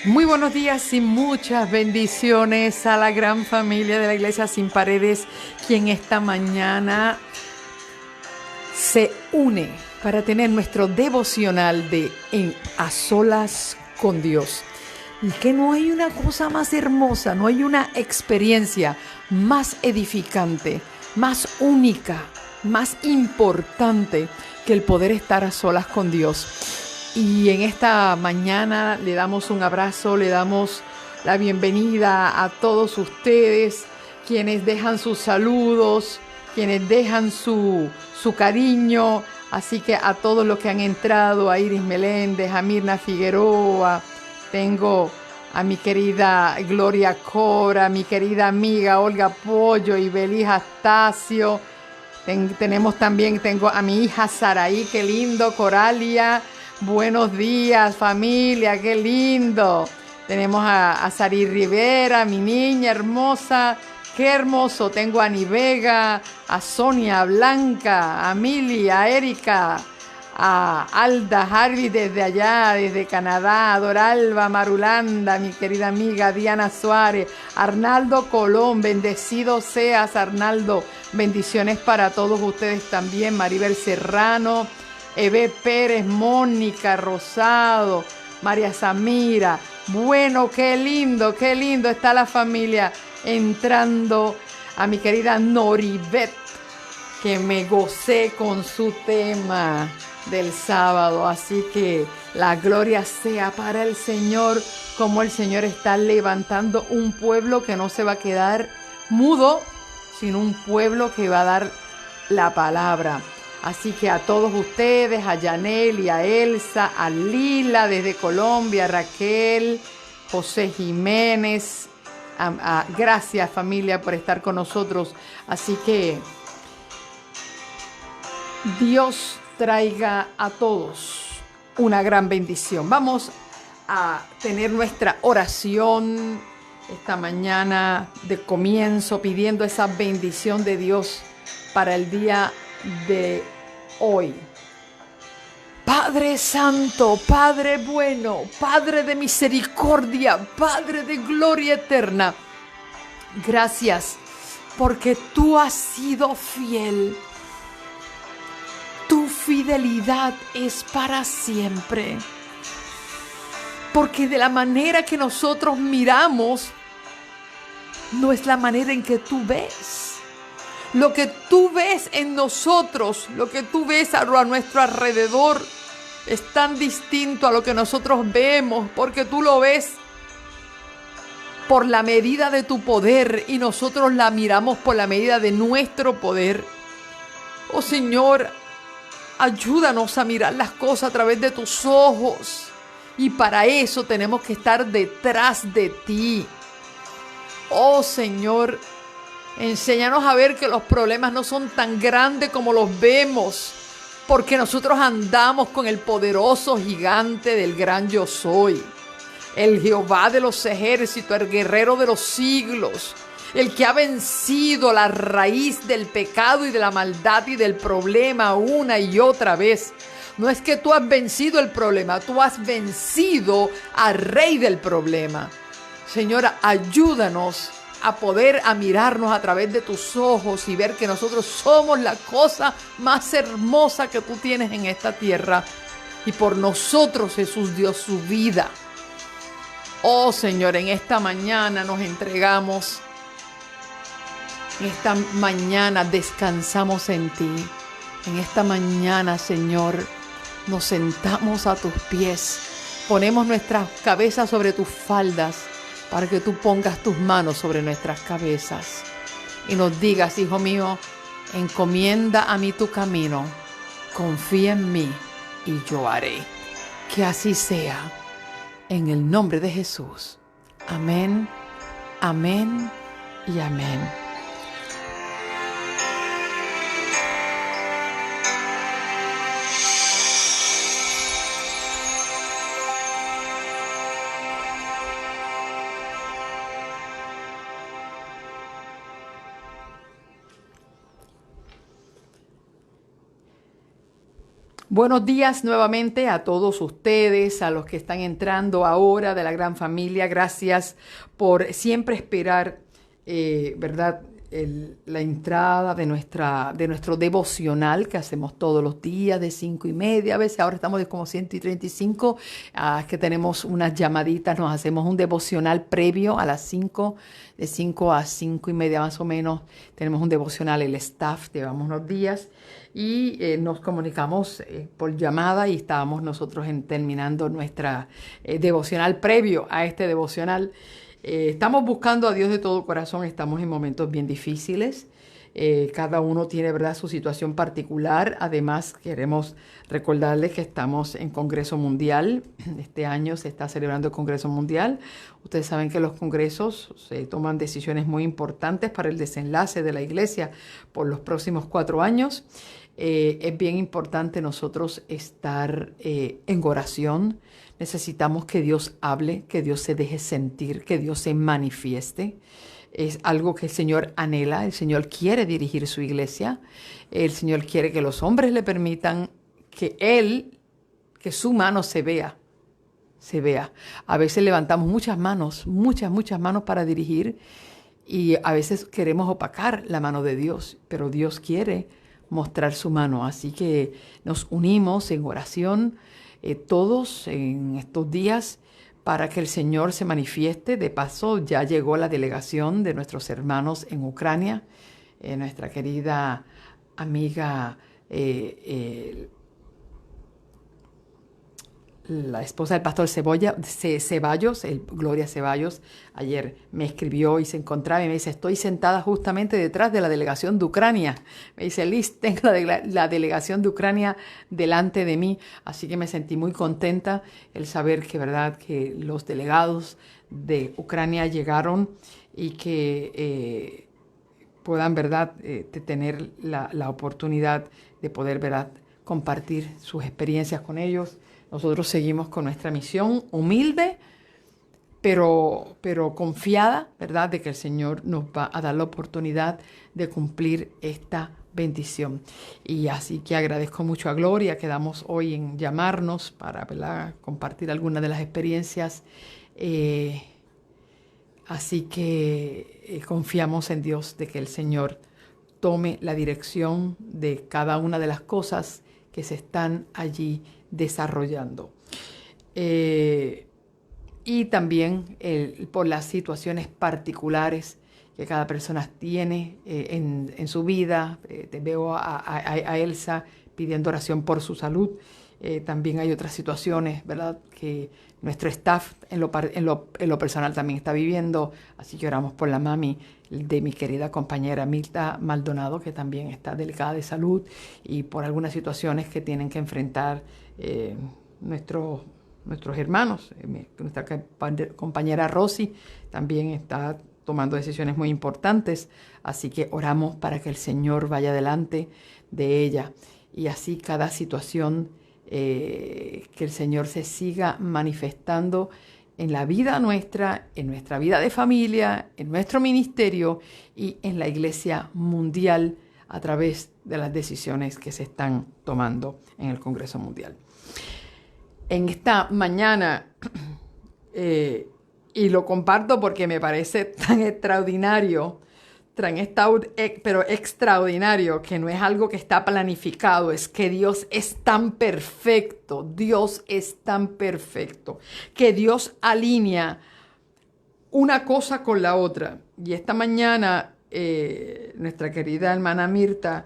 Muy buenos días y muchas bendiciones a la gran familia de la Iglesia Sin Paredes, quien esta mañana se une para tener nuestro devocional de A Solas con Dios. Y que no hay una cosa más hermosa, no hay una experiencia más edificante, más única, más importante que el poder estar a solas con Dios. Y en esta mañana le damos un abrazo, le damos la bienvenida a todos ustedes, quienes dejan sus saludos, quienes dejan su cariño. Así que a todos los que han entrado, a Iris Meléndez, a Mirna Figueroa, tengo a mi querida Gloria Cora, a mi querida amiga Olga Pollo y Belis Astacio. Tengo a mi hija Saraí, qué lindo, Coralia. Buenos días, familia, qué lindo. Tenemos a Sari Rivera, mi niña hermosa. Qué hermoso. Tengo a Ani Vega, a Sonia, a Blanca, a Mili, a Erika, a Alda, Harvey desde allá, desde Canadá, a Doralba, Marulanda, mi querida amiga Diana Suárez, Arnaldo Colón, bendecido seas, Arnaldo. Bendiciones para todos ustedes también, Maribel Serrano, Eve Pérez, Mónica Rosado, María Samira. Bueno, qué lindo está la familia entrando. A mi querida Noribet, que me gocé con su tema del sábado. Así que la gloria sea para el Señor, como el Señor está levantando un pueblo que no se va a quedar mudo, sino un pueblo que va a dar la palabra. Así que a todos ustedes, a Yanel y a Elsa, a Lila desde Colombia, a Raquel, José Jiménez, gracias familia por estar con nosotros. Así que Dios traiga a todos una gran bendición. Vamos a tener nuestra oración esta mañana de comienzo, pidiendo esa bendición de Dios para el día de hoy. Padre Santo, Padre bueno, Padre de misericordia, Padre de gloria eterna, gracias porque tú has sido fiel. Tu fidelidad es para siempre. Porque de la manera que nosotros miramos, no es la manera en que tú ves. Lo que tú ves en nosotros, lo que tú ves a nuestro alrededor, es tan distinto a lo que nosotros vemos, porque tú lo ves por la medida de tu poder y nosotros la miramos por la medida de nuestro poder. Oh Señor, ayúdanos a mirar las cosas a través de tus ojos. Y para eso tenemos que estar detrás de ti. Oh Señor, enséñanos a ver que los problemas no son tan grandes como los vemos, porque nosotros andamos con el poderoso gigante del gran yo soy, el Jehová de los ejércitos, el guerrero de los siglos, el que ha vencido la raíz del pecado y de la maldad y del problema una y otra vez. No es que tú has vencido el problema, tú has vencido al rey del problema. Señora, ayúdanos a poder mirarnos a través de tus ojos y ver que nosotros somos la cosa más hermosa que tú tienes en esta tierra. Y por nosotros Jesús dio su vida. Oh Señor, en esta mañana nos entregamos. En esta mañana descansamos en ti. En esta mañana, Señor, nos sentamos a tus pies. Ponemos nuestras cabezas sobre tus faldas para que tú pongas tus manos sobre nuestras cabezas. Y nos digas, hijo mío, encomienda a mí tu camino. Confía en mí y yo haré. Que así sea. En el nombre de Jesús. Amén, amén y amén. Buenos días nuevamente a todos ustedes, a los que están entrando ahora de la gran familia. Gracias por siempre esperar, ¿verdad? La entrada de nuestro devocional que hacemos todos los días de 5:30. A veces ahora estamos de como 135, que tenemos unas llamaditas, nos hacemos un devocional previo a las 5, de 5 a 5:30 más o menos. Tenemos un devocional, el staff, llevamos unos días. Y nos comunicamos por llamada y estábamos nosotros terminando nuestra devocional previo a este devocional. Estamos buscando a Dios de todo corazón, estamos en momentos bien difíciles. Cada uno tiene, ¿verdad?, su situación particular. Además, queremos recordarles que estamos en Congreso Mundial. Este año se está celebrando el Congreso Mundial. Ustedes saben que los congresos se toman decisiones muy importantes para el desenlace de la iglesia por los próximos 4 años. Es bien importante nosotros estar en oración. Necesitamos que Dios hable, que Dios se deje sentir, que Dios se manifieste. Es algo que el Señor anhela. El Señor quiere dirigir su iglesia. El Señor quiere que los hombres le permitan que su mano se vea. A veces levantamos muchas manos para dirigir y a veces queremos opacar la mano de Dios, pero Dios quiere mostrar su mano. Así que nos unimos en oración todos en estos días para que el Señor se manifieste. De paso, ya llegó la delegación de nuestros hermanos en Ucrania. Nuestra querida amiga la esposa del pastor Ceballos, Gloria Ceballos, ayer me escribió y se encontraba y me dice: estoy sentada justamente detrás de la delegación de Ucrania. Me dice: Liz, tengo la delegación de Ucrania delante de mí. Así que me sentí muy contenta el saber que, verdad, que los delegados de Ucrania llegaron y que puedan, verdad, tener la oportunidad de poder, verdad, compartir sus experiencias con ellos. Nosotros seguimos con nuestra misión humilde, pero confiada, ¿verdad?, de que el Señor nos va a dar la oportunidad de cumplir esta bendición. Y así que agradezco mucho a Gloria. Quedamos hoy en llamarnos para, ¿verdad?, compartir algunas de las experiencias. Así que confiamos en Dios de que el Señor tome la dirección de cada una de las cosas que se están allí desarrollando. Y también por las situaciones particulares que cada persona tiene en su vida. Te veo a Elsa pidiendo oración por su salud. También hay otras situaciones, ¿verdad?, que nuestro staff en lo personal también está viviendo. Así que oramos por la mami de mi querida compañera Mirta Maldonado, que también está delicada de salud, y por algunas situaciones que tienen que enfrentar nuestros hermanos. Nuestra compañera Rosy también está tomando decisiones muy importantes. Así que oramos para que el Señor vaya delante de ella. Y así cada situación, que el Señor se siga manifestando en la vida nuestra, en nuestra vida de familia, en nuestro ministerio y en la iglesia mundial a través de las decisiones que se están tomando en el Congreso Mundial. En esta mañana, y lo comparto porque me parece tan extraordinario, pero extraordinario, que no es algo que está planificado, es que Dios es tan perfecto, que Dios alinea una cosa con la otra. Y esta mañana nuestra querida hermana Mirta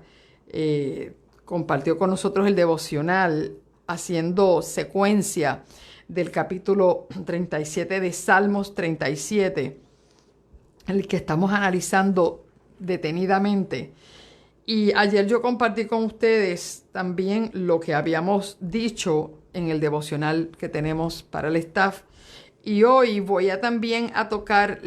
compartió con nosotros el devocional haciendo secuencia del capítulo 37 de Salmos 37, el que estamos analizando detenidamente. Y ayer yo compartí con ustedes también lo que habíamos dicho en el devocional que tenemos para el staff. Y hoy voy a también a tocar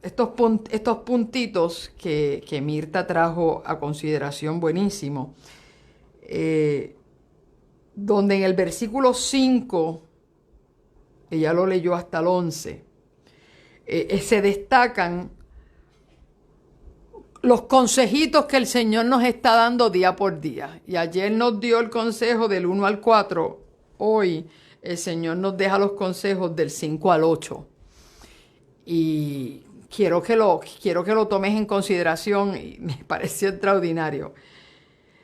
estos puntitos que Mirta trajo a consideración, buenísimo. Donde en el versículo 5, ella lo leyó hasta el 11, se destacan los consejitos que el Señor nos está dando día por día. Y ayer nos dio el consejo del 1 al 4. Hoy el Señor nos deja los consejos del 5 al 8. Y quiero que lo tomes en consideración y me pareció extraordinario.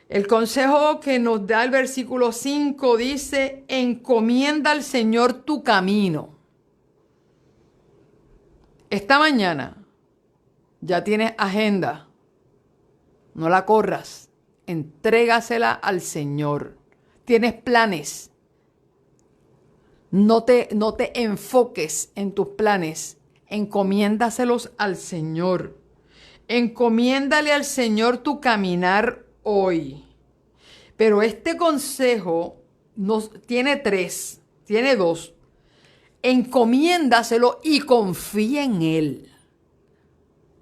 El consejo que nos da el versículo 5 dice: encomienda al Señor tu camino. Esta mañana ya tienes agenda. No la corras. Entrégasela al Señor. Tienes planes. No te enfoques en tus planes. Encomiéndaselos al Señor. Encomiéndale al Señor tu caminar hoy. Pero este consejo tiene dos. Encomiéndaselo y confía en Él.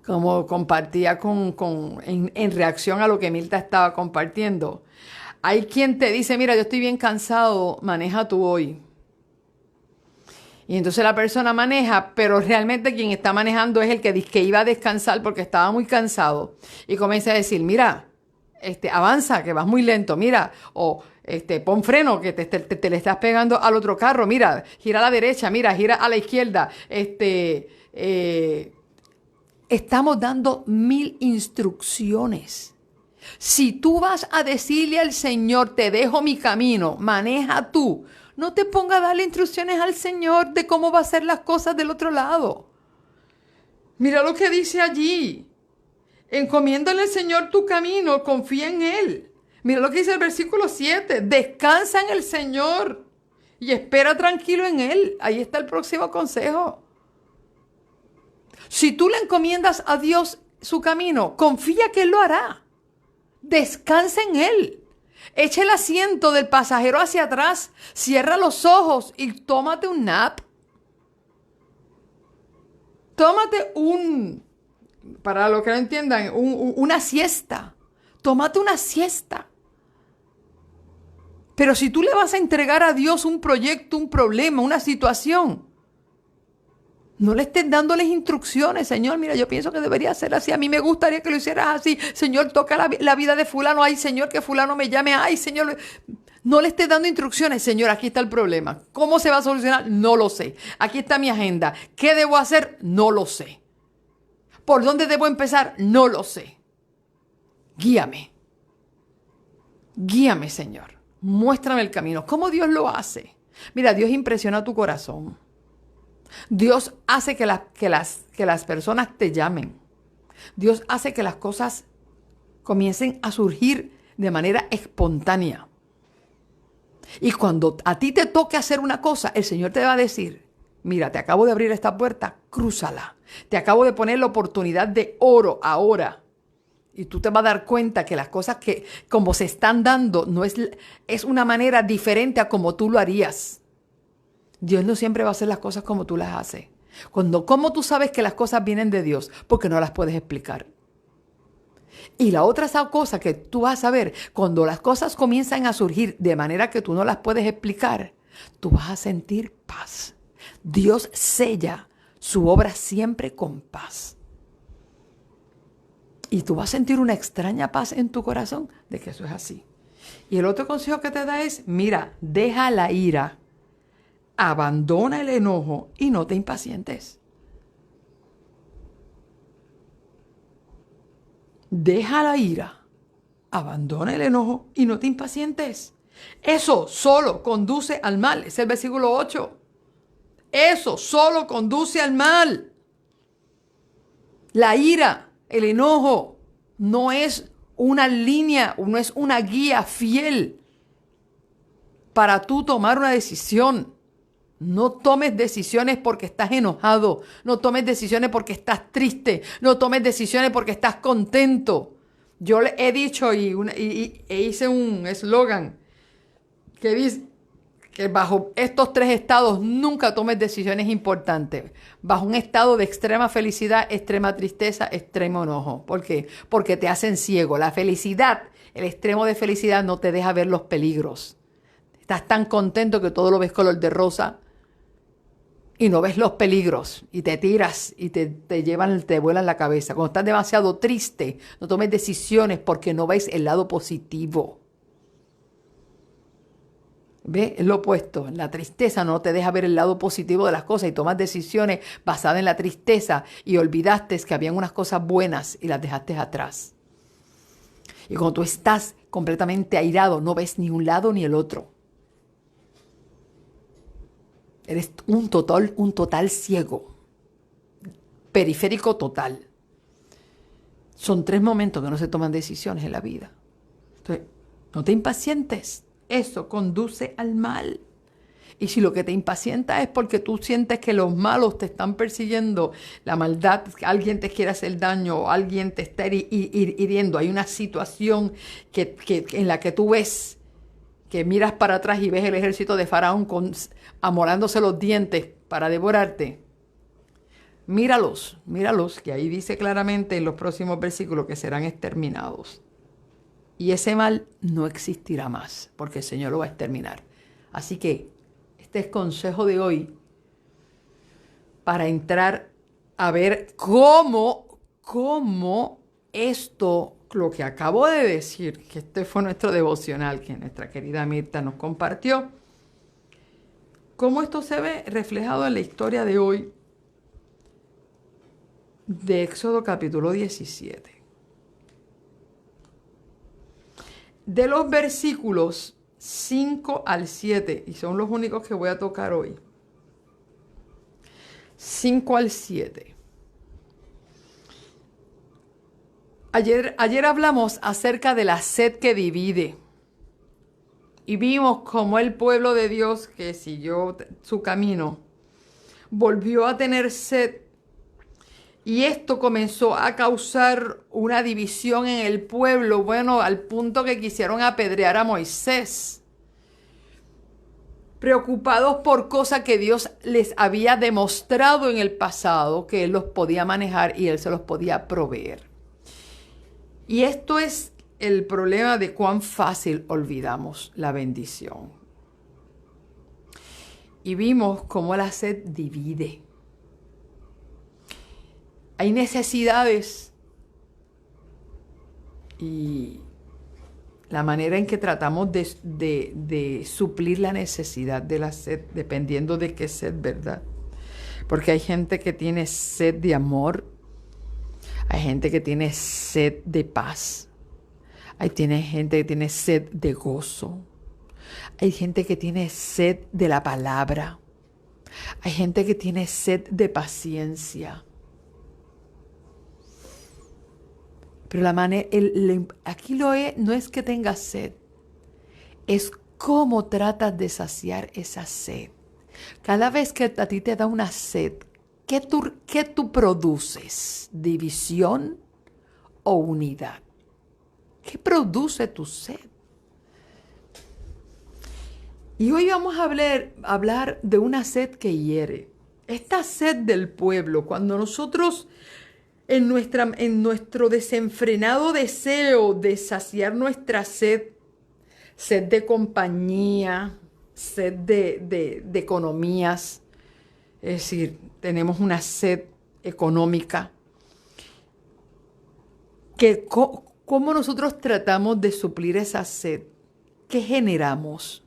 Como compartía en reacción a lo que Milta estaba compartiendo. Hay quien te dice: mira, yo estoy bien cansado, maneja tú hoy. Y entonces la persona maneja, pero realmente quien está manejando es el que dice que iba a descansar porque estaba muy cansado. Y comienza a decir: mira, avanza, que vas muy lento, mira, o pon freno, que te le estás pegando al otro carro, mira, gira a la derecha, mira, gira a la izquierda, estamos dando 1000 instrucciones. Si tú vas a decirle al Señor: te dejo mi camino, maneja tú, no te pongas a darle instrucciones al Señor de cómo va a hacer las cosas del otro lado. Mira lo que dice allí: encomiéndale al Señor tu camino, confía en Él. Mira lo que dice el versículo 7: descansa en el Señor y espera tranquilo en Él. Ahí está el próximo consejo. Si tú le encomiendas a Dios su camino, confía que Él lo hará. Descansa en Él. Echa el asiento del pasajero hacia atrás, cierra los ojos y tómate un nap. Tómate para los que no entiendan, una siesta. Tómate una siesta. Pero si tú le vas a entregar a Dios un proyecto, un problema, una situación, no le estés dándoles instrucciones. Señor, mira, yo pienso que debería ser así. A mí me gustaría que lo hicieras así. Señor, toca la vida de fulano. Ay, Señor, que fulano me llame. Ay, Señor. No le estés dando instrucciones. Señor, aquí está el problema. ¿Cómo se va a solucionar? No lo sé. Aquí está mi agenda. ¿Qué debo hacer? No lo sé. ¿Por dónde debo empezar? No lo sé. Guíame. Guíame, Señor. Muéstrame el camino. ¿Cómo Dios lo hace? Mira, Dios impresiona tu corazón. Dios hace que las personas te llamen. Dios hace que las cosas comiencen a surgir de manera espontánea. Y cuando a ti te toque hacer una cosa, el Señor te va a decir: mira, te acabo de abrir esta puerta, crúzala. Te acabo de poner la oportunidad de oro ahora. Y tú te vas a dar cuenta que las cosas que como se están dando es una manera diferente a como tú lo harías. Dios no siempre va a hacer las cosas como tú las haces. ¿Cómo tú sabes que las cosas vienen de Dios? Porque no las puedes explicar. Y la otra cosa que tú vas a saber, cuando las cosas comienzan a surgir de manera que tú no las puedes explicar, tú vas a sentir paz. Dios sella su obra siempre con paz. Y tú vas a sentir una extraña paz en tu corazón de que eso es así. Y el otro consejo que te da es: mira, deja la ira. Abandona el enojo y no te impacientes. Deja la ira, abandona el enojo y no te impacientes. Eso solo conduce al mal. Es el versículo 8. Eso solo conduce al mal. La ira, el enojo, no es una línea, no es una guía fiel para tú tomar una decisión. No tomes decisiones porque estás enojado. No tomes decisiones porque estás triste. No tomes decisiones porque estás contento. Yo le he dicho e hice un eslogan que dice que bajo estos 3 estados nunca tomes decisiones importantes. Bajo un estado de extrema felicidad, extrema tristeza, extremo enojo. ¿Por qué? Porque te hacen ciego. La felicidad, el extremo de felicidad no te deja ver los peligros. Estás tan contento que todo lo ves color de rosa. y no ves los peligros y te tiras y te vuelan la cabeza. Cuando estás demasiado triste, no tomes decisiones porque no ves el lado positivo. ¿Ve? Es lo opuesto. La tristeza no te deja ver el lado positivo de las cosas y tomas decisiones basadas en la tristeza y olvidaste que habían unas cosas buenas y las dejaste atrás. Y cuando tú estás completamente airado, no ves ni un lado ni el otro. Eres un total ciego. Periférico total. Son 3 momentos que no se toman decisiones en la vida. Entonces, no te impacientes. Eso conduce al mal. Y si lo que te impacienta es porque tú sientes que los malos te están persiguiendo, la maldad, alguien te quiere hacer daño, o alguien te está hiriendo, hay una situación en la que tú ves, que miras para atrás y ves el ejército de Faraón amorándose los dientes para devorarte. Míralos, que ahí dice claramente en los próximos versículos que serán exterminados. Y ese mal no existirá más, porque el Señor lo va a exterminar. Así que este es el consejo de hoy para entrar a ver cómo esto, lo que acabo de decir, que este fue nuestro devocional que nuestra querida Mirta nos compartió, cómo esto se ve reflejado en la historia de hoy de Éxodo capítulo 17. De los versículos 5 al 7, y son los únicos que voy a tocar hoy. 5 al 7. Ayer hablamos acerca de la sed que divide. Y vimos cómo el pueblo de Dios que siguió su camino volvió a tener sed. Y esto comenzó a causar una división en el pueblo, bueno, al punto que quisieron apedrear a Moisés, preocupados por cosas que Dios les había demostrado en el pasado, que Él los podía manejar y Él se los podía proveer. Y esto es el problema de cuán fácil olvidamos la bendición. Y vimos cómo la sed divide. Hay necesidades y la manera en que tratamos de suplir la necesidad de la sed, dependiendo de qué sed, ¿verdad? Porque hay gente que tiene sed de amor, hay gente que tiene sed de paz, hay gente que tiene sed de gozo, hay gente que tiene sed de la palabra, hay gente que tiene sed de paciencia. Pero aquí no es que tengas sed, es cómo tratas de saciar esa sed. Cada vez que a ti te da una sed, ¿qué tú produces? ¿División o unidad? ¿Qué produce tu sed? Y hoy vamos a hablar de una sed que hiere. Esta sed del pueblo, cuando nosotros en nuestro desenfrenado deseo de saciar nuestra sed de compañía, sed de economías, es decir, tenemos una sed económica, ¿cómo nosotros tratamos de suplir esa sed? ¿Qué generamos?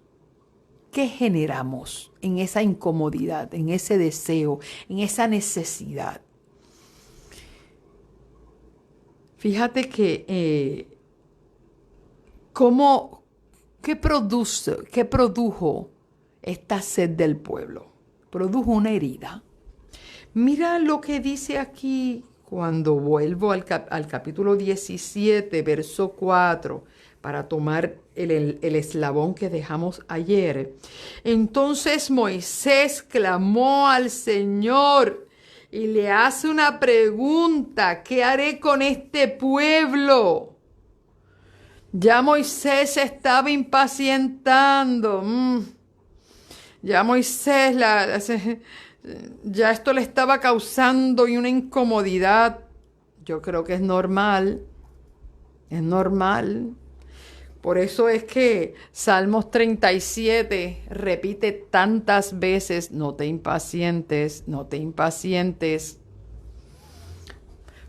¿Qué generamos en esa incomodidad, en ese deseo, en esa necesidad? Fíjate que ¿qué produjo esta sed del pueblo? Produjo una herida. Mira lo que dice aquí cuando vuelvo al capítulo 17, verso 4, para tomar el eslabón que dejamos ayer. Entonces Moisés clamó al Señor y le hace una pregunta: ¿qué haré con este pueblo? Ya Moisés se estaba impacientando. Ya Moisés, ya esto le estaba causando una incomodidad. Yo creo que es normal. Es normal. Por eso es que Salmos 37 repite tantas veces, no te impacientes, no te impacientes.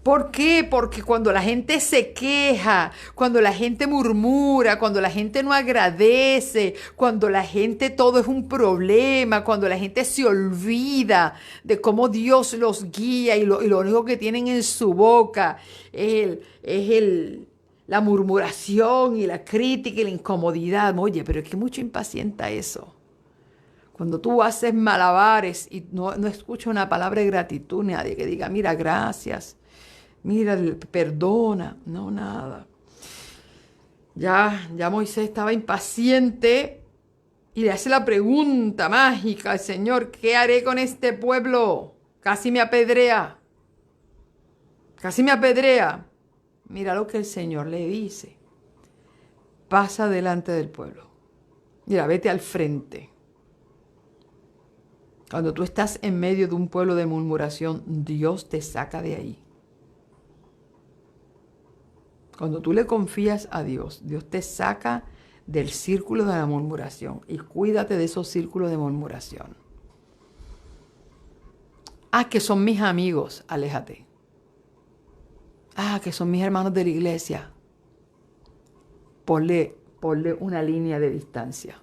¿Por qué? Porque cuando la gente se queja, cuando la gente murmura, cuando la gente no agradece, cuando la gente todo es un problema, cuando la gente se olvida de cómo Dios los guía y lo único que tienen en su boca la murmuración y la crítica y la incomodidad. Oye, pero es que mucho impacienta eso. Cuando tú haces malabares y no escuchas una palabra de gratitud, nadie que diga, mira, gracias. Mira, perdona, no nada. Ya Moisés estaba impaciente y le hace la pregunta mágica al Señor, ¿qué haré con este pueblo? Casi me apedrea. Casi me apedrea. Mira lo que el Señor le dice. Pasa delante del pueblo. Mira, vete al frente. Cuando tú estás en medio de un pueblo de murmuración, Dios te saca de ahí. Cuando tú le confías a Dios, Dios te saca del círculo de la murmuración y cuídate de esos círculos de murmuración. Ah, que son mis amigos, aléjate. Ah, que son mis hermanos de la iglesia. Ponle una línea de distancia.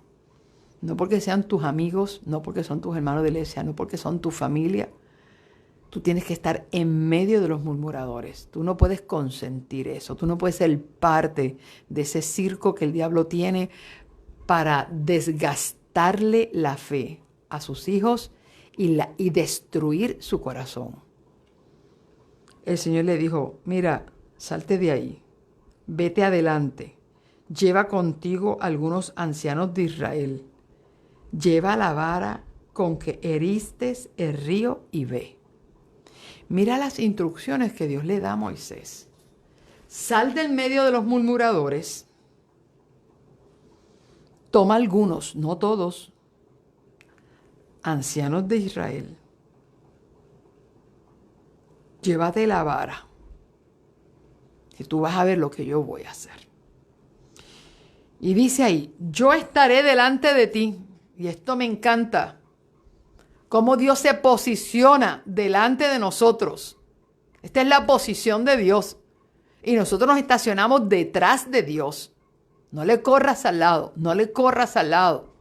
No porque sean tus amigos, no porque son tus hermanos de la iglesia, no porque son tu familia. Tú tienes que estar en medio de los murmuradores. Tú no puedes consentir eso. Tú no puedes ser parte de ese circo que el diablo tiene para desgastarle la fe a sus hijos y destruir su corazón. El Señor le dijo, mira, salte de ahí, vete adelante, lleva contigo algunos ancianos de Israel, lleva la vara con que heriste el río y ve. Mira las instrucciones que Dios le da a Moisés. Sal del medio de los murmuradores. Toma algunos, no todos, ancianos de Israel. Llévate la vara. Y tú vas a ver lo que yo voy a hacer. Y dice ahí, yo estaré delante de ti. Y esto me encanta. Cómo Dios se posiciona delante de nosotros. Esta es la posición de Dios. Y nosotros nos estacionamos detrás de Dios. No le corras al lado, no le corras al lado.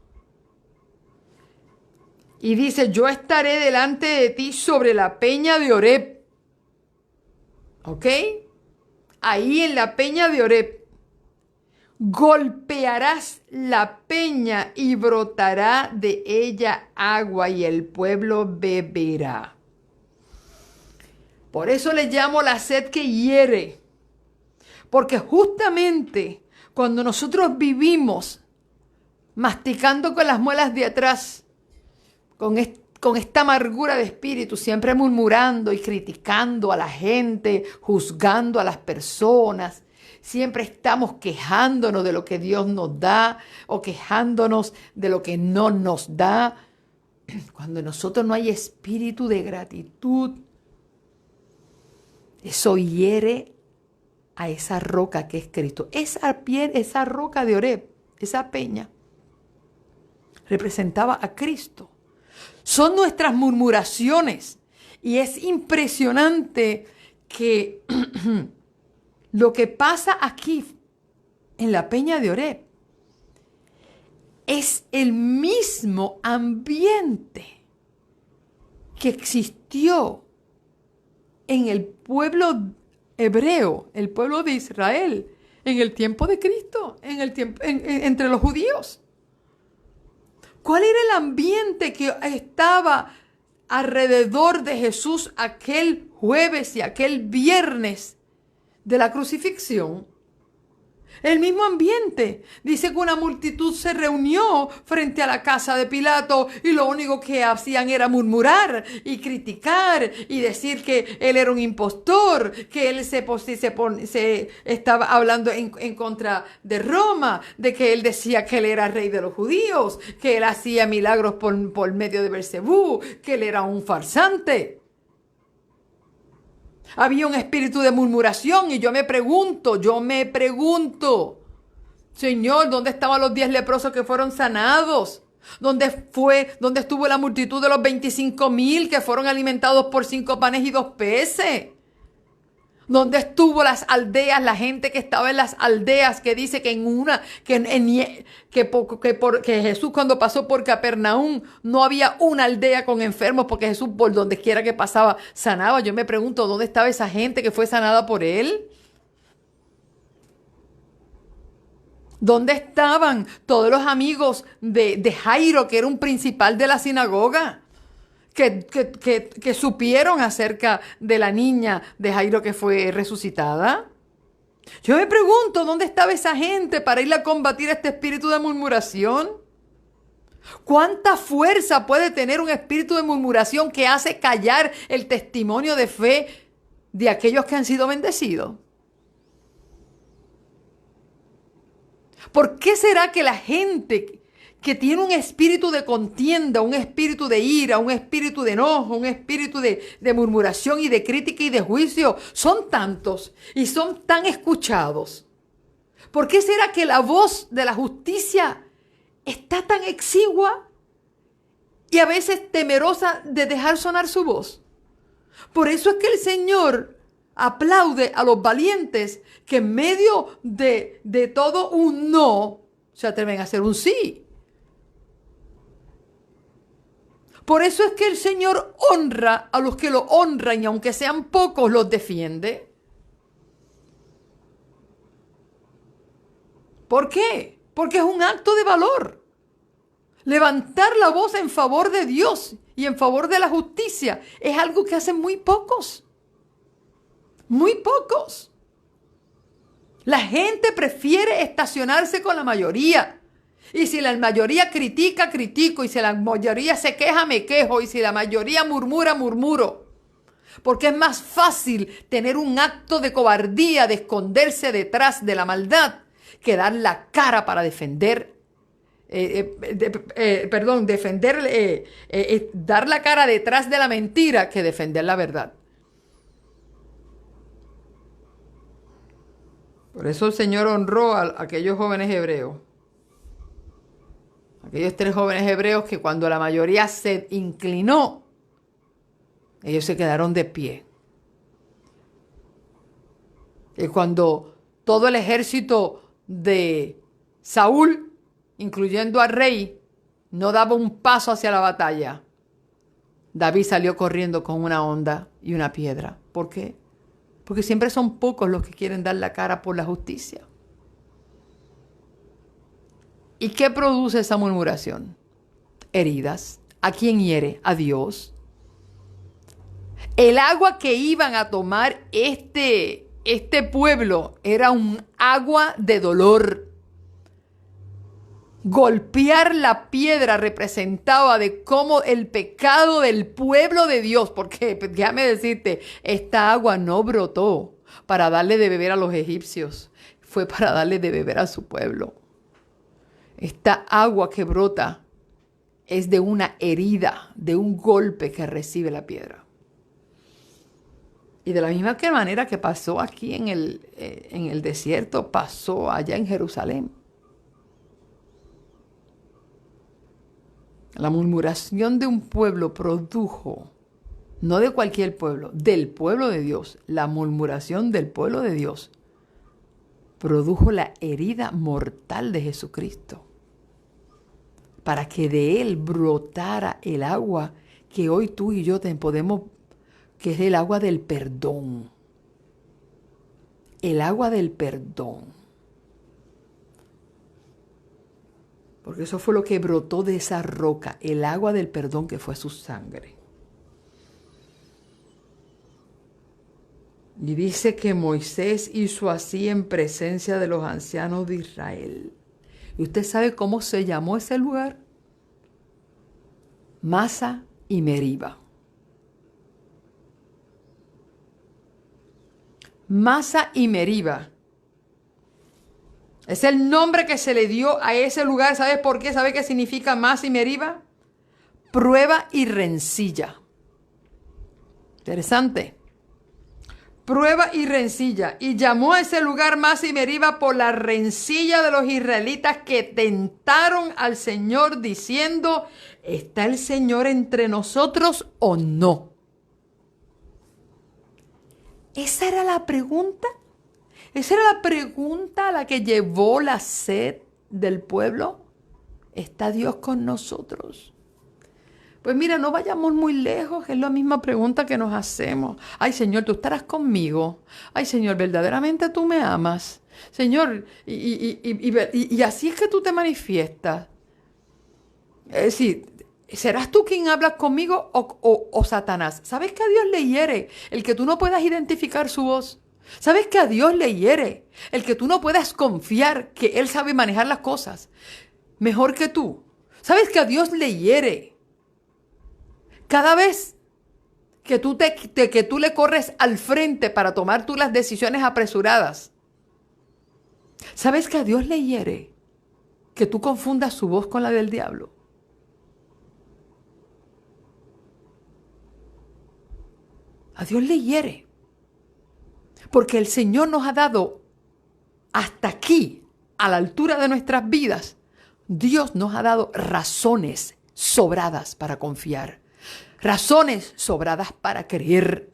Y dice, yo estaré delante de ti sobre la peña de Horeb. ¿Ok? Ahí en la peña de Horeb. Golpearás la peña y brotará de ella agua y el pueblo beberá. Por eso le llamo la sed que hiere. Porque justamente cuando nosotros vivimos masticando con las muelas de atrás, con esta amargura de espíritu, siempre murmurando y criticando a la gente, juzgando a las personas, siempre estamos quejándonos de lo que Dios nos da o quejándonos de lo que no nos da. Cuando en nosotros no hay espíritu de gratitud, eso hiere a esa roca que es Cristo. Esa roca de Horeb, esa peña, representaba a Cristo. Son nuestras murmuraciones. Y es impresionante que lo que pasa aquí en la peña de Horeb es el mismo ambiente que existió en el pueblo hebreo, el pueblo de Israel, en el tiempo de Cristo, entre los judíos. ¿Cuál era el ambiente que estaba alrededor de Jesús aquel jueves y aquel viernes de la crucifixión? El mismo ambiente. Dice que una multitud se reunió frente a la casa de Pilato y lo único que hacían era murmurar y criticar y decir que él era un impostor, que él se estaba hablando en contra de Roma, de que él decía que él era rey de los judíos, que él hacía milagros por medio de Belcebú, que él era un farsante. Había un espíritu de murmuración y yo me pregunto, Señor, ¿dónde estaban los 10 leprosos que fueron sanados? ¿Dónde estuvo la multitud de los 25,000 que fueron alimentados por 5 panes y 2 peces? ¿Dónde estuvo las aldeas, la gente que estaba en las aldeas, que dice que que Jesús cuando pasó por Capernaum no había una aldea con enfermos, porque Jesús por donde quiera que pasaba sanaba? Yo me pregunto, ¿dónde estaba esa gente que fue sanada por él? ¿Dónde estaban todos los amigos de Jairo, que era un principal de la sinagoga? Que supieron acerca de la niña de Jairo que fue resucitada. Yo me pregunto, ¿dónde estaba esa gente para ir a combatir este espíritu de murmuración? ¿Cuánta fuerza puede tener un espíritu de murmuración que hace callar el testimonio de fe de aquellos que han sido bendecidos? ¿Por qué será que la gente que tiene un espíritu de contienda, un espíritu de ira, un espíritu de enojo, un espíritu de murmuración y de crítica y de juicio, son tantos y son tan escuchados? ¿Por qué será que la voz de la justicia está tan exigua y a veces temerosa de dejar sonar su voz? Por eso es que el Señor aplaude a los valientes que en medio de todo un no se atreven a hacer un sí. Por eso es que el Señor honra a los que lo honran y aunque sean pocos los defiende. ¿Por qué? Porque es un acto de valor. Levantar la voz en favor de Dios y en favor de la justicia es algo que hacen muy pocos. Muy pocos. La gente prefiere estacionarse con la mayoría. Y si la mayoría critica, critico. Y si la mayoría se queja, me quejo. Y si la mayoría murmura, murmuro. Porque es más fácil tener un acto de cobardía, de esconderse detrás de la maldad, que dar la cara para defender. Dar la cara detrás de la mentira que defender la verdad. Por eso el Señor honró a aquellos jóvenes hebreos. Aquellos 3 jóvenes hebreos que cuando la mayoría se inclinó, ellos se quedaron de pie. Y cuando todo el ejército de Saúl, incluyendo al rey, no daba un paso hacia la batalla, David salió corriendo con una honda y una piedra. ¿Por qué? Porque siempre son pocos los que quieren dar la cara por la justicia. ¿Y qué produce esa murmuración? Heridas. ¿A quién hiere? A Dios. El agua que iban a tomar este pueblo era un agua de dolor. Golpear la piedra representaba de cómo el pecado del pueblo de Dios, porque déjame decirte, esta agua no brotó para darle de beber a los egipcios, fue para darle de beber a su pueblo. Esta agua que brota es de una herida, de un golpe que recibe la piedra. Y de la misma manera que pasó aquí en el desierto, pasó allá en Jerusalén. La murmuración de un pueblo produjo, no de cualquier pueblo, del pueblo de Dios, la murmuración del pueblo de Dios produjo la herida mortal de Jesucristo, para que de él brotara el agua que hoy tú y yo podemos, que es el agua del perdón. El agua del perdón. Porque eso fue lo que brotó de esa roca, el agua del perdón que fue su sangre. Y dice que Moisés hizo así en presencia de los ancianos de Israel. ¿Y usted sabe cómo se llamó ese lugar? Masa y Meriba. Masa y Meriba. Es el nombre que se le dio a ese lugar. ¿Sabes por qué? ¿Sabe qué significa Masa y Meriba? Prueba y rencilla. Interesante. prueba y rencilla. Y llamó a ese lugar Masa y Meriba por la rencilla de los israelitas que tentaron al Señor diciendo, ¿está el Señor entre nosotros o no? Esa era la pregunta. Esa era la pregunta a la que llevó la sed del pueblo. ¿Está Dios con nosotros? Pues mira, no vayamos muy lejos, es la misma pregunta que nos hacemos. Ay, Señor, ¿tú estarás conmigo? Ay, Señor, ¿verdaderamente tú me amas? Señor, y así es que tú te manifiestas. Es decir, ¿serás tú quien hablas conmigo o Satanás? ¿Sabes que a Dios le hiere el que tú no puedas identificar su voz? ¿Sabes que a Dios le hiere el que tú no puedas confiar que Él sabe manejar las cosas mejor que tú? ¿Sabes que a Dios le hiere cada vez que tú le corres al frente para tomar tú las decisiones apresuradas? ¿Sabes que a Dios le hiere que tú confundas su voz con la del diablo? A Dios le hiere. Porque el Señor nos ha dado hasta aquí, a la altura de nuestras vidas, Dios nos ha dado razones sobradas para confiar. Razones sobradas para creer.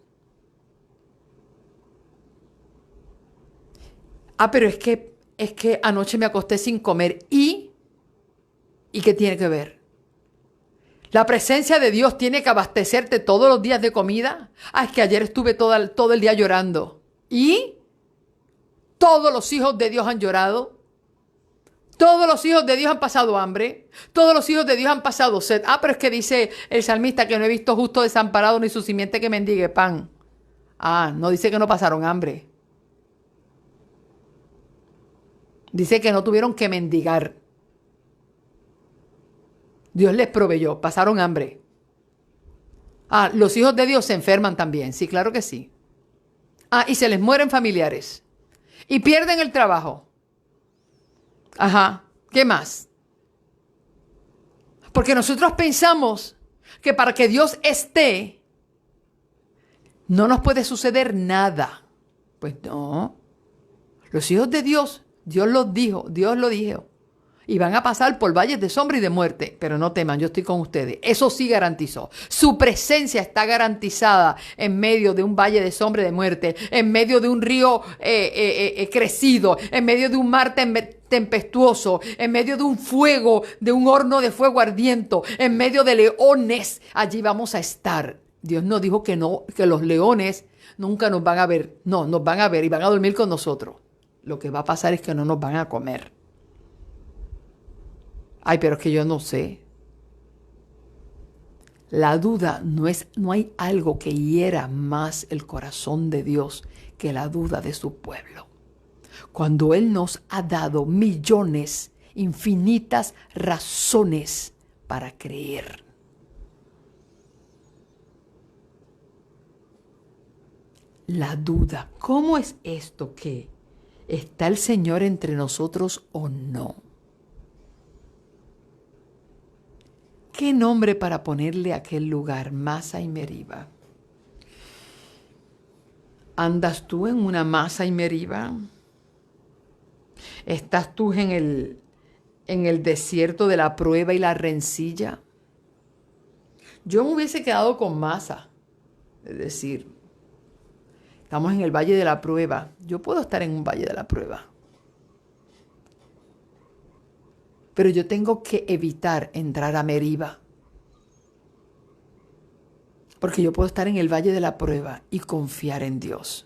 Pero es que anoche me acosté sin comer. ¿Y qué tiene que ver? ¿La presencia de Dios tiene que abastecerte todos los días de comida? Es que ayer estuve todo el día llorando. ¿Y? ¿Todos los hijos de Dios han llorado? ¿Todos los hijos de Dios han pasado hambre? ¿Todos los hijos de Dios han pasado sed? Pero es que dice el salmista que no he visto justo desamparado ni su simiente que mendigue pan. No dice que no pasaron hambre. Dice que no tuvieron que mendigar. Dios les proveyó, pasaron hambre. Los hijos de Dios se enferman también, sí, claro que sí. Y se les mueren familiares. Y pierden el trabajo. ¿Qué más? Porque nosotros pensamos que para que Dios esté, no nos puede suceder nada. Pues no. Los hijos de Dios, Dios lo dijo. Y van a pasar por valles de sombra y de muerte. Pero no teman, yo estoy con ustedes. Eso sí garantizó. Su presencia está garantizada en medio de un valle de sombra y de muerte. En medio de un río crecido. En medio de un mar tempestuoso. En medio de un fuego, de un horno de fuego ardiente. En medio de leones. Allí vamos a estar. Dios nos dijo que no, que los leones nunca nos van a ver. No, nos van a ver y van a dormir con nosotros. Lo que va a pasar es que no nos van a comer. Pero es que yo no sé. La duda no hay algo que hiera más el corazón de Dios que la duda de su pueblo. Cuando Él nos ha dado millones, infinitas razones para creer. La duda. ¿Cómo es esto que está el Señor entre nosotros o no? ¿Qué nombre para ponerle a aquel lugar? Masa y Meriba. ¿Andas tú en una Masa y Meriba? ¿Estás tú en el desierto de la prueba y la rencilla? Yo me hubiese quedado con Masa. Es decir, estamos en el valle de la prueba. Yo puedo estar en un valle de la prueba. Pero yo tengo que evitar entrar a Meriba. Porque yo puedo estar en el valle de la prueba y confiar en Dios.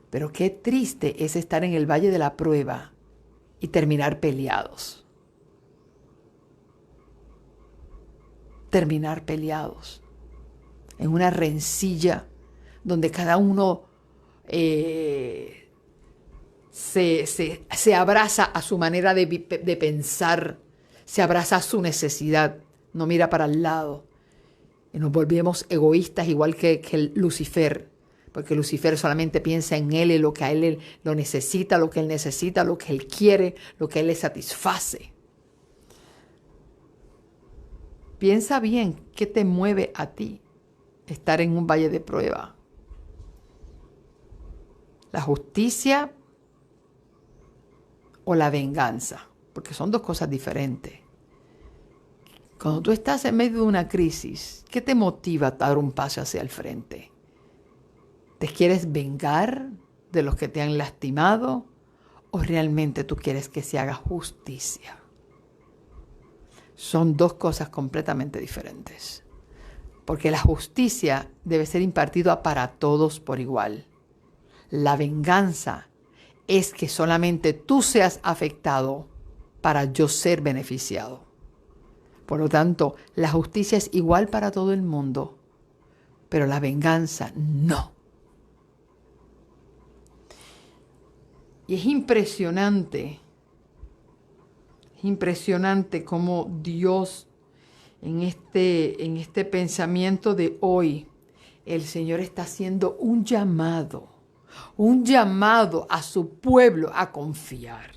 Pero qué triste es estar en el valle de la prueba y terminar peleados. Terminar peleados. En una rencilla donde cada uno se abraza a su manera de pensar, se abraza a su necesidad, no mira para el lado. Y nos volvemos egoístas igual que Lucifer, porque Lucifer solamente piensa en él y lo que a él lo necesita, lo que él necesita, lo que él quiere, lo que él le satisface. Piensa bien qué te mueve a ti estar en un valle de prueba. la justicia o la venganza, porque son dos cosas diferentes. Cuando tú estás en medio de una crisis, ¿qué te motiva a dar un paso hacia el frente? ¿Te quieres vengar de los que te han lastimado o realmente tú quieres que se haga justicia? Son dos cosas completamente diferentes, porque la justicia debe ser impartida para todos por igual. La venganza es que solamente tú seas afectado para yo ser beneficiado. Por lo tanto, la justicia es igual para todo el mundo, pero la venganza no. Y es impresionante cómo Dios en este pensamiento de hoy, el Señor está haciendo un llamado a su pueblo a confiar.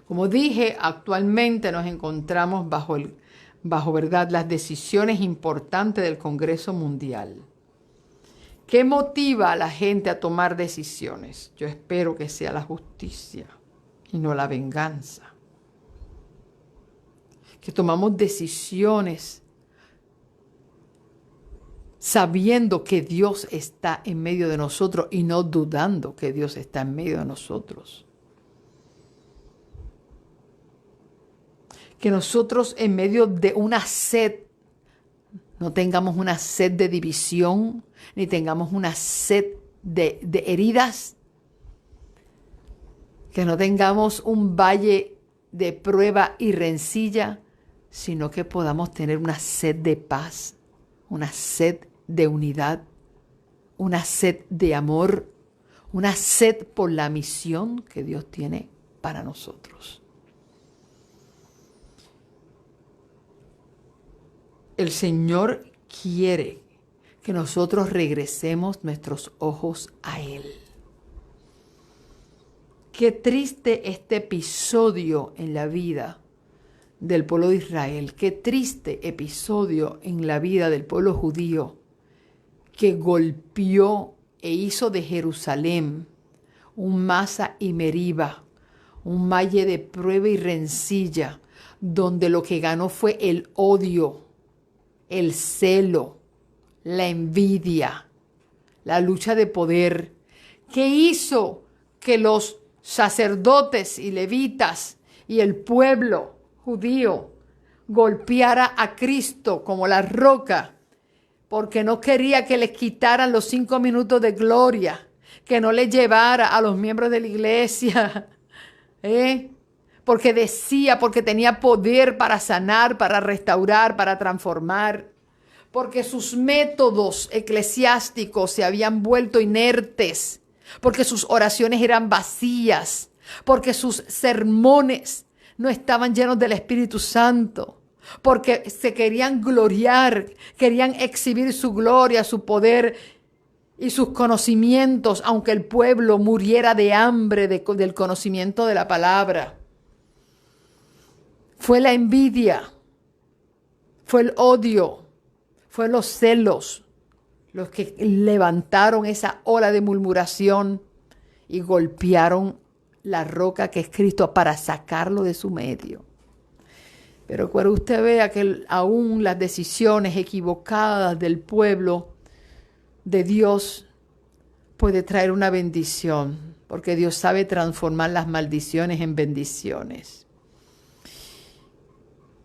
Como dije, actualmente nos encontramos bajo ¿verdad?, las decisiones importantes del Congreso Mundial. ¿Qué motiva a la gente a tomar decisiones? Yo espero que sea la justicia y no la venganza. Que tomamos decisiones sabiendo que Dios está en medio de nosotros y no dudando que Dios está en medio de nosotros. Que nosotros en medio de una sed no tengamos una sed de división, ni tengamos una sed de heridas, que no tengamos un valle de prueba y rencilla, sino que podamos tener una sed de paz, una sed de unidad, una sed de amor, una sed por la misión que Dios tiene para nosotros. El Señor quiere que nosotros regresemos nuestros ojos a Él. Qué triste este episodio en la vida del pueblo de Israel. Qué triste episodio en la vida del pueblo judío que golpeó e hizo de Jerusalén un Masa y Meriba, un valle de prueba y rencilla, donde lo que ganó fue el odio, el celo, la envidia, la lucha de poder, que hizo que los sacerdotes y levitas y el pueblo judío golpeara a Cristo como la roca, porque no quería que les quitaran los 5 minutos de gloria, que no les llevara a los miembros de la iglesia, porque tenía poder para sanar, para restaurar, para transformar, porque sus métodos eclesiásticos se habían vuelto inertes, porque sus oraciones eran vacías, porque sus sermones no estaban llenos del Espíritu Santo, porque se querían gloriar, querían exhibir su gloria, su poder y sus conocimientos, aunque el pueblo muriera de hambre del conocimiento de la palabra. Fue la envidia, fue el odio, fue los celos los que levantaron esa ola de murmuración y golpearon la roca que es Cristo para sacarlo de su medio. Pero cuando usted vea que aún las decisiones equivocadas del pueblo de Dios puede traer una bendición, porque Dios sabe transformar las maldiciones en bendiciones.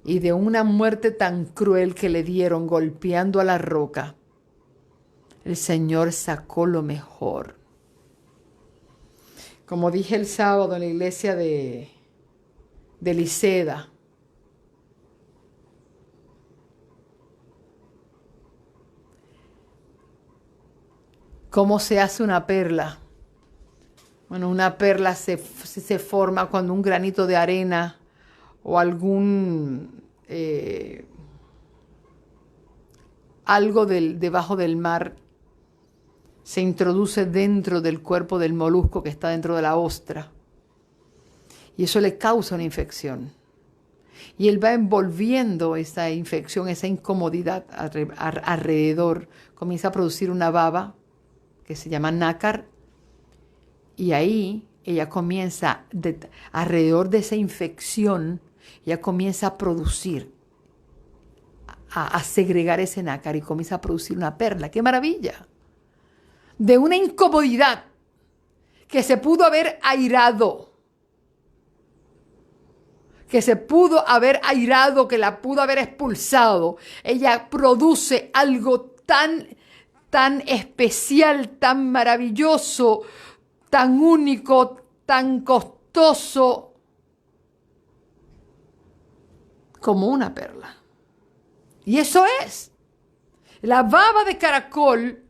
Y de una muerte tan cruel que le dieron golpeando a la roca, el Señor sacó lo mejor. Como dije el sábado en la iglesia de Liceda, ¿cómo se hace una perla? Bueno, una perla se forma cuando un granito de arena o algo debajo del mar se introduce dentro del cuerpo del molusco que está dentro de la ostra. Y eso le causa una infección. Y él va envolviendo esa infección, esa incomodidad alrededor. Comienza a producir una baba que se llama nácar. Y ahí ella comienza, alrededor de esa infección, ella comienza a producir, a segregar ese nácar y comienza a producir una perla. ¡Qué maravilla! De una incomodidad que se pudo haber airado, que la pudo haber expulsado. Ella produce algo tan especial, tan maravilloso, tan único, tan costoso como una perla. Y eso es. La baba de caracol,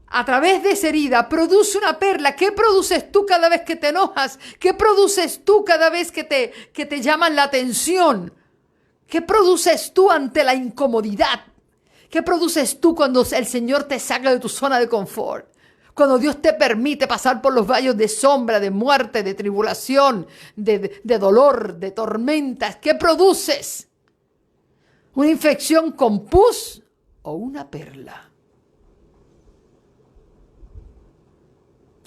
a través de esa herida, produce una perla. ¿Qué produces tú cada vez que te enojas? ¿Qué produces tú cada vez que te llaman la atención? ¿Qué produces tú ante la incomodidad? ¿Qué produces tú cuando el Señor te saca de tu zona de confort? Cuando Dios te permite pasar por los valles de sombra, de muerte, de tribulación, de dolor, de tormentas. ¿Qué produces? ¿Una infección con pus o una perla?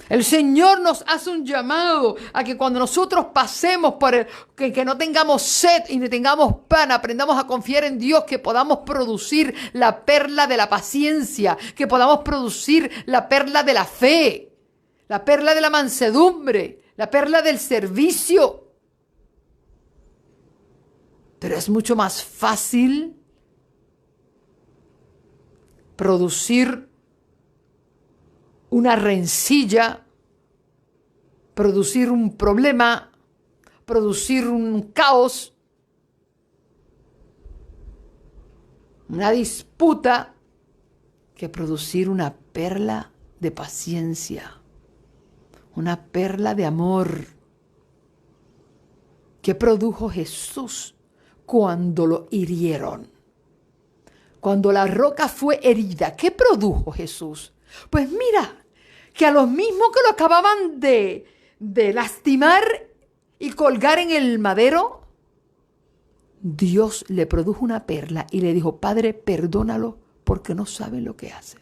El Señor nos hace un llamado a que cuando nosotros pasemos por que no tengamos sed y no tengamos pan, aprendamos a confiar en Dios, que podamos producir la perla de la paciencia, que podamos producir la perla de la fe, la perla de la mansedumbre, la perla del servicio. Pero es mucho más fácil producir una rencilla, producir un problema, producir un caos, una disputa, que producir una perla de paciencia, una perla de amor. ¿Qué produjo Jesús cuando lo hirieron? Cuando la roca fue herida, ¿qué produjo Jesús? Pues mira, que a los mismos que lo acababan de lastimar y colgar en el madero, Dios le produjo una perla y le dijo: Padre, perdónalo porque no saben lo que hacen.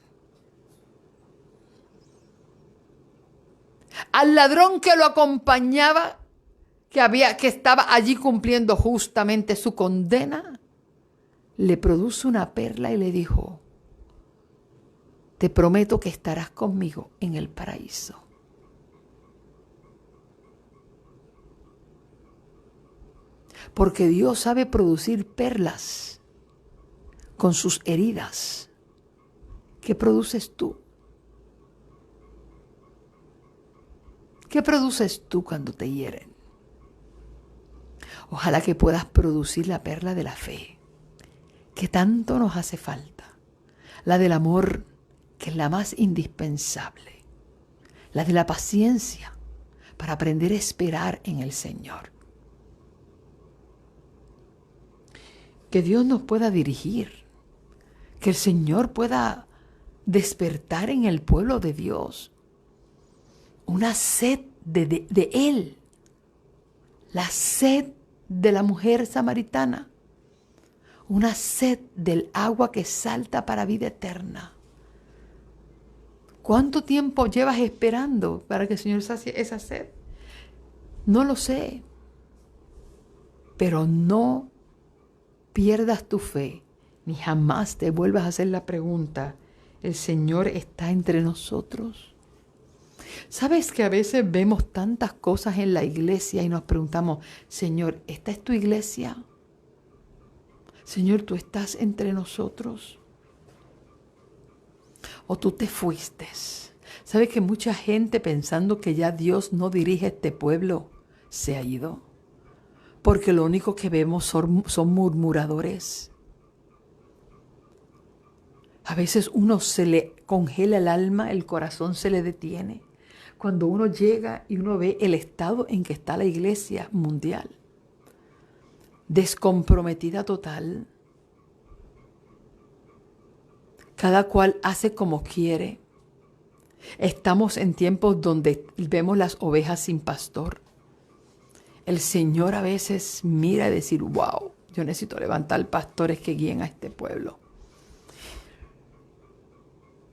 Al ladrón que lo acompañaba, que estaba allí cumpliendo justamente su condena, le produjo una perla y le dijo: te prometo que estarás conmigo en el paraíso. Porque Dios sabe producir perlas con sus heridas. ¿Qué produces tú? ¿Qué produces tú cuando te hieren? Ojalá que puedas producir la perla de la fe, que tanto nos hace falta. La del amor, que es la más indispensable. La de la paciencia, para aprender a esperar en el Señor. Que Dios nos pueda dirigir, que el Señor pueda despertar en el pueblo de Dios una sed de Él, la sed de la mujer samaritana, una sed del agua que salta para vida eterna. ¿Cuánto tiempo llevas esperando para que el Señor sacie esa sed? No lo sé, pero no pierdas tu fe, ni jamás te vuelvas a hacer la pregunta: ¿el Señor está entre nosotros? ¿Sabes que a veces vemos tantas cosas en la iglesia y nos preguntamos: Señor, ¿esta es tu iglesia? Señor, ¿tú estás entre nosotros? ¿O tú te fuiste? ¿Sabes que mucha gente, pensando que ya Dios no dirige este pueblo, se ha ido? Porque lo único que vemos son murmuradores. A veces uno se le congela el alma, el corazón se le detiene, cuando uno llega y uno ve el estado en que está la iglesia mundial. Descomprometida total. Cada cual hace como quiere. Estamos en tiempos donde vemos las ovejas sin pastor. El Señor a veces mira y decir: wow, yo necesito levantar pastores que guíen a este pueblo.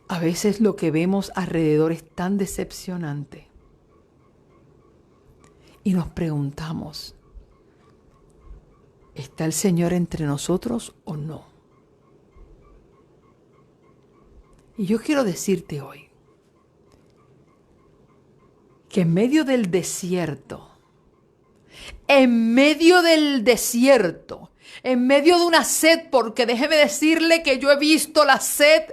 A veces lo que vemos alrededor es tan decepcionante. y nos preguntamos, ¿está el Señor entre nosotros o no? Y yo quiero decirte hoy que en medio del desierto, en medio de una sed, porque déjeme decirle que yo he visto la sed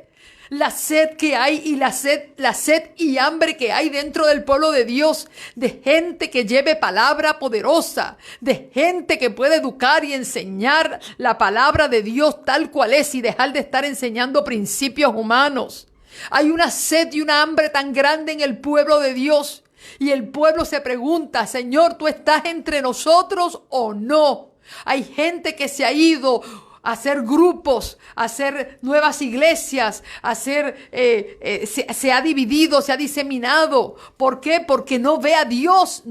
que hay y la sed y hambre que hay dentro del pueblo de Dios, de gente que lleve palabra poderosa, de gente que puede educar y enseñar la palabra de Dios tal cual es y dejar de estar enseñando principios humanos. Hay una sed y una hambre tan grande en el pueblo de Dios y el pueblo se pregunta, Señor, ¿tú estás entre nosotros o no? Hay gente que se ha ido a hacer grupos, a hacer nuevas iglesias, se ha dividido, se ha diseminado. ¿Por qué? Porque no ve a Dios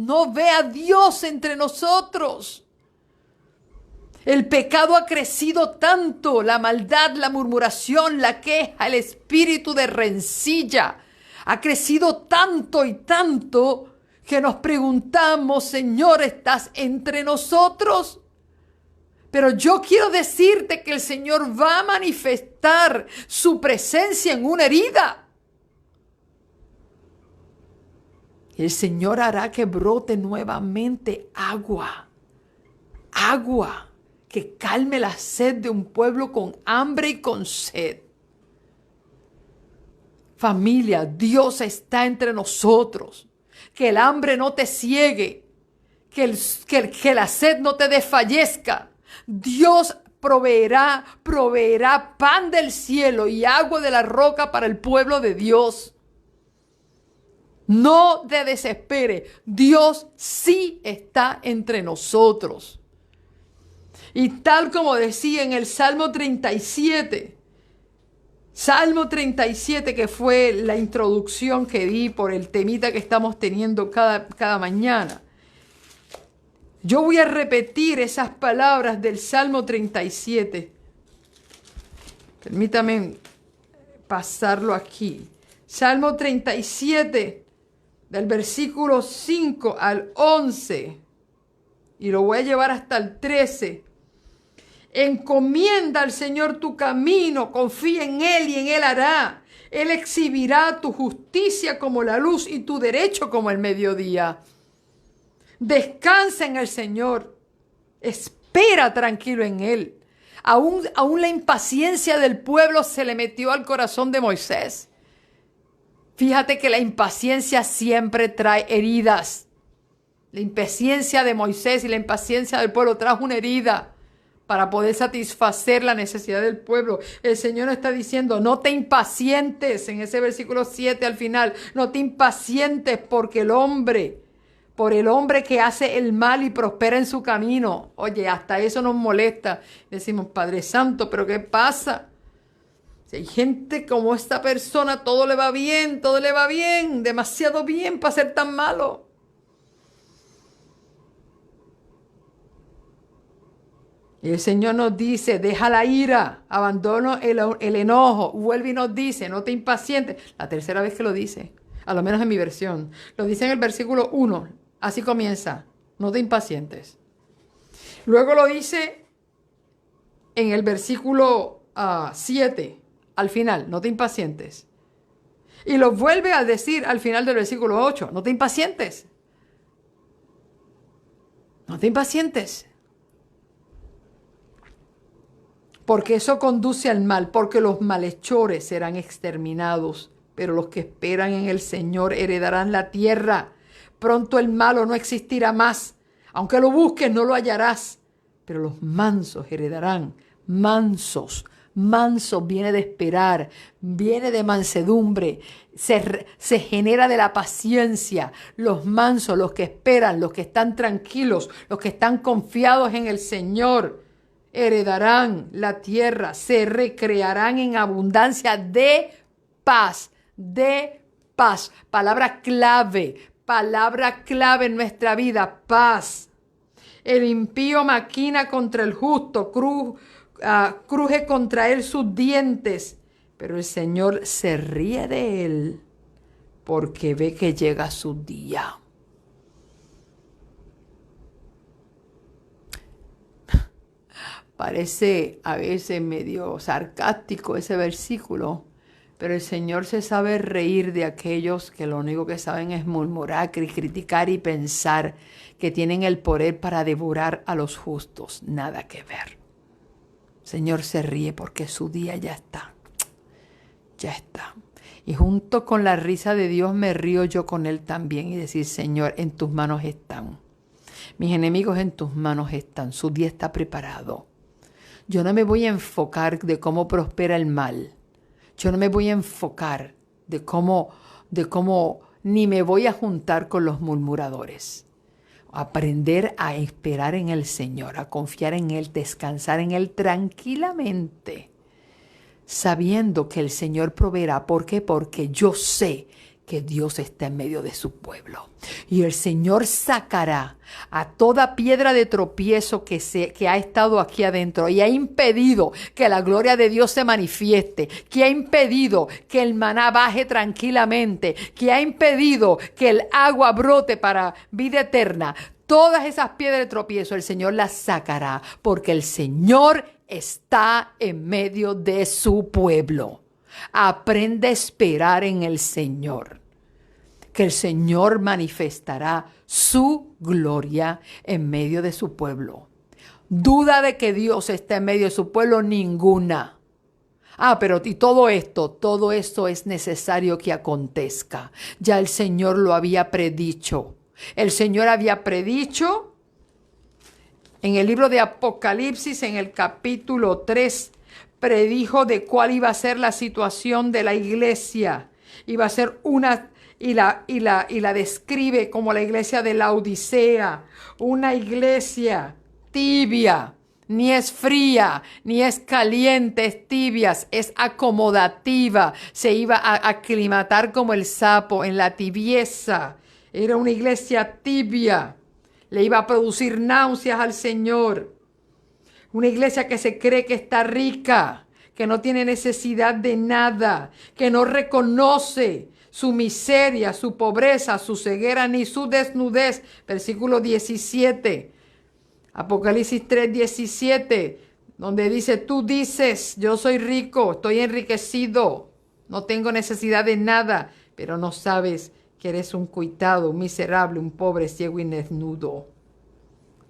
entre nosotros. El pecado ha crecido tanto, la maldad, la murmuración, la queja, el espíritu de rencilla. Ha crecido tanto y tanto que nos preguntamos, Señor, ¿estás entre nosotros? Pero yo quiero decirte que el Señor va a manifestar su presencia en una herida. El Señor hará que brote nuevamente agua que calme la sed de un pueblo con hambre y con sed. Familia, Dios está entre nosotros. Que el hambre no te ciegue, que la sed no te desfallezca. Dios proveerá pan del cielo y agua de la roca para el pueblo de Dios. No te desespere, Dios sí está entre nosotros. Y tal como decía en el Salmo 37, que fue la introducción que di por el temita que estamos teniendo cada mañana. Yo voy a repetir esas palabras del Salmo 37. Permítame pasarlo aquí. Salmo 37, del versículo 5 al 11. Y lo voy a llevar hasta el 13. Encomienda al Señor tu camino, confía en Él y en Él hará. Él exhibirá tu justicia como la luz y tu derecho como el mediodía. Descansa en el Señor, espera tranquilo en Él. Aún la impaciencia del pueblo se le metió al corazón de Moisés. Fíjate que la impaciencia siempre trae heridas. La impaciencia de Moisés y la impaciencia del pueblo trajo una herida para poder satisfacer la necesidad del pueblo. El Señor está diciendo, no te impacientes, en ese versículo 7 al final, no te impacientes por el hombre que hace el mal y prospera en su camino. Oye, hasta eso nos molesta. Decimos, Padre Santo, ¿pero qué pasa? Si hay gente como esta persona, todo le va bien, demasiado bien para ser tan malo. Y el Señor nos dice, deja la ira, abandona el enojo. Vuelve y nos dice, no te impacientes. La tercera vez que lo dice, a lo menos en mi versión. Lo dice en el versículo 1, así comienza, no te impacientes. Luego lo dice en el versículo 7, al final, no te impacientes. Y lo vuelve a decir al final del versículo 8, no te impacientes. No te impacientes. Porque eso conduce al mal, porque los malhechores serán exterminados, pero los que esperan en el Señor heredarán la tierra. Pronto el malo no existirá más, aunque lo busques no lo hallarás, pero los mansos heredarán. Mansos viene de esperar, viene de mansedumbre, se genera de la paciencia. Los mansos, los que esperan, los que están tranquilos, los que están confiados en el Señor, heredarán la tierra, se recrearán en abundancia de paz, palabra clave en nuestra vida, paz. El impío maquina contra el justo, cruje contra él sus dientes, pero el Señor se ríe de él. porque ve que llega su día. Parece a veces medio sarcástico ese versículo, pero el Señor se sabe reír de aquellos que lo único que saben es murmurar, criticar y pensar que tienen el poder para devorar a los justos. Nada que ver. El Señor se ríe porque su día ya está. Ya está. Y junto con la risa de Dios me río yo con Él también y decir, Señor, en tus manos están. Mis enemigos en tus manos están. Su día está preparado. Yo no me voy a enfocar de cómo prospera el mal. Yo no me voy a enfocar de cómo, ni me voy a juntar con los murmuradores. Aprender a esperar en el Señor, a confiar en Él, descansar en Él tranquilamente, sabiendo que el Señor proveerá. ¿Por qué? Porque yo sé que Dios está en medio de su pueblo. Y el Señor sacará a toda piedra de tropiezo que ha estado aquí adentro y ha impedido que la gloria de Dios se manifieste, que ha impedido que el maná baje tranquilamente, que ha impedido que el agua brote para vida eterna. Todas esas piedras de tropiezo el Señor las sacará porque el Señor está en medio de su pueblo. Aprende a esperar en el Señor, que el Señor manifestará su gloria en medio de su pueblo. Duda de que Dios está en medio de su pueblo, ninguna. Pero y todo esto es necesario que acontezca. Ya el Señor lo había predicho. El Señor había predicho en el libro de Apocalipsis, en el capítulo 3, predijo de cuál iba a ser la situación de la iglesia. Iba a ser una, y la describe como la iglesia de la Odisea, una iglesia tibia, ni es fría, ni es caliente, es tibia, es acomodativa, se iba a aclimatar como el sapo en la tibieza. Era una iglesia tibia, le iba a producir náuseas al Señor. Una iglesia que se cree que está rica, que no tiene necesidad de nada, que no reconoce su miseria, su pobreza, su ceguera ni su desnudez. Versículo 17, Apocalipsis 3:17, donde dice, tú dices, yo soy rico, estoy enriquecido, no tengo necesidad de nada, pero no sabes que eres un cuitado, un miserable, un pobre, ciego y desnudo.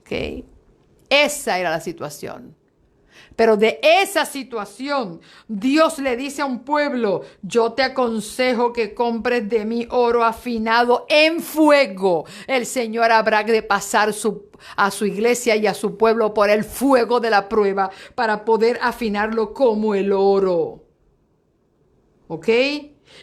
¿Ok? Esa era la situación. Pero de esa situación, Dios le dice a un pueblo, yo te aconsejo que compres de mí oro afinado en fuego. El Señor habrá de pasar a su iglesia y a su pueblo por el fuego de la prueba para poder afinarlo como el oro. ¿Ok?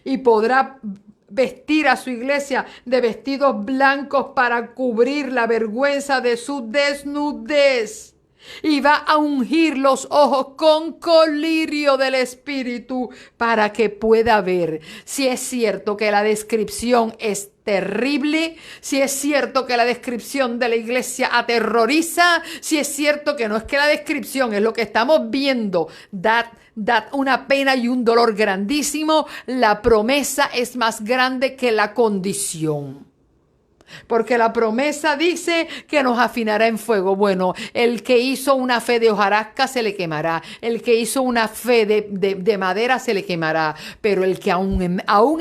Y podrá vestir a su iglesia de vestidos blancos para cubrir la vergüenza de su desnudez. Y va a ungir los ojos con colirio del Espíritu para que pueda ver. Si es cierto que la descripción es terrible, si es cierto que la descripción de la iglesia aterroriza, si es cierto que no es que la descripción es lo que estamos viendo, da una pena y un dolor grandísimo, la promesa es más grande que la condición. Porque la promesa dice que nos afinará en fuego. Bueno, el que hizo una fe de hojarasca se le quemará. El que hizo una fe de madera se le quemará. Pero el que aún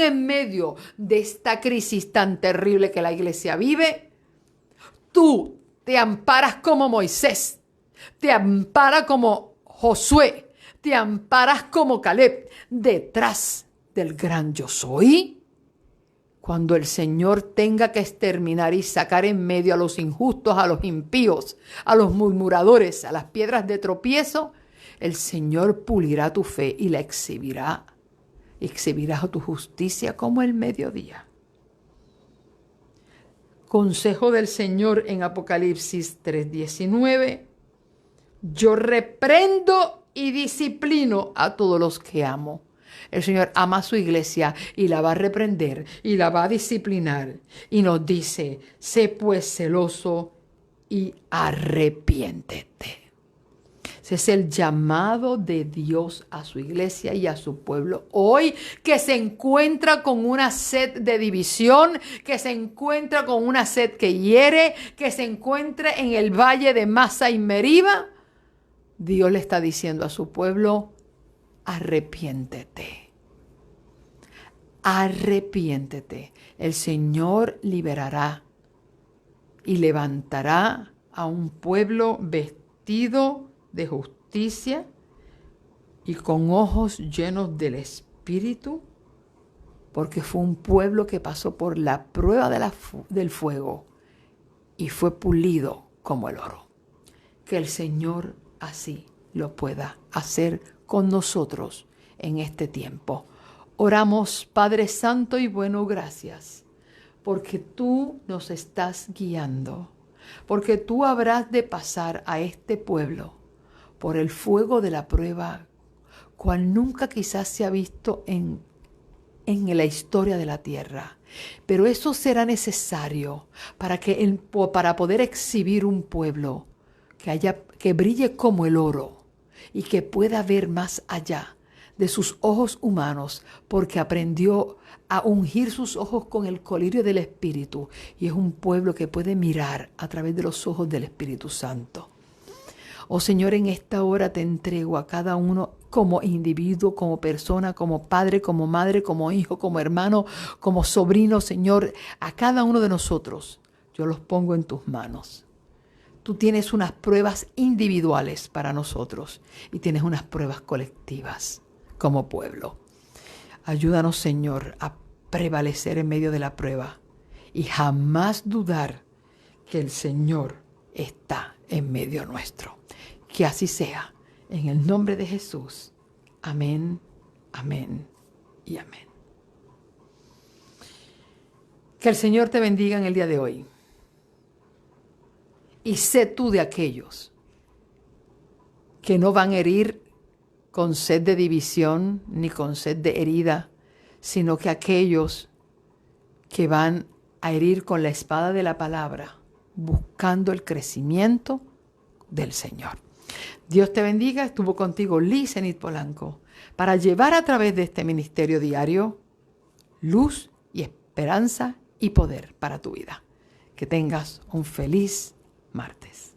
en medio de esta crisis tan terrible que la iglesia vive, tú te amparas como Moisés, te amparas como Josué, te amparas como Caleb, detrás del gran yo soy. Cuando el Señor tenga que exterminar y sacar en medio a los injustos, a los impíos, a los murmuradores, a las piedras de tropiezo, el Señor pulirá tu fe y la exhibirá. Exhibirá tu justicia como el mediodía. Consejo del Señor en Apocalipsis 3:19. Yo reprendo y disciplino a todos los que amo. El Señor ama a su iglesia y la va a reprender y la va a disciplinar. Y nos dice, sé pues celoso y arrepiéntete. Ese es el llamado de Dios a su iglesia y a su pueblo. Hoy que se encuentra con una sed de división, que se encuentra con una sed que hiere, que se encuentra en el valle de Masa y Meriba, Dios le está diciendo a su pueblo, arrepiéntete. Arrepiéntete. El Señor liberará y levantará a un pueblo vestido de justicia y con ojos llenos del Espíritu, porque fue un pueblo que pasó por la prueba del fuego y fue pulido como el oro. Que el Señor así lo pueda hacer con nosotros en este tiempo. Oramos, Padre Santo y bueno, gracias, porque tú nos estás guiando, porque tú habrás de pasar a este pueblo por el fuego de la prueba, cual nunca quizás se ha visto en la historia de la tierra. Pero eso será necesario para poder exhibir un pueblo que brille como el oro y que pueda ver más allá de sus ojos humanos, porque aprendió a ungir sus ojos con el colirio del Espíritu, y es un pueblo que puede mirar a través de los ojos del Espíritu Santo. Oh Señor, en esta hora te entrego a cada uno como individuo, como persona, como padre, como madre, como hijo, como hermano, como sobrino, Señor, a cada uno de nosotros. Yo los pongo en tus manos. Tú tienes unas pruebas individuales para nosotros y tienes unas pruebas colectivas como pueblo. Ayúdanos, Señor, a prevalecer en medio de la prueba y jamás dudar que el Señor está en medio nuestro. Que así sea, en el nombre de Jesús. Amén, amén y amén. Que el Señor te bendiga en el día de hoy. Y sé tú de aquellos que no van a herir con sed de división ni con sed de herida, sino que aquellos que van a herir con la espada de la palabra, buscando el crecimiento del Señor. Dios te bendiga. Estuvo contigo Liz Enid Polanco para llevar a través de este ministerio diario luz y esperanza y poder para tu vida. Que tengas un feliz martes.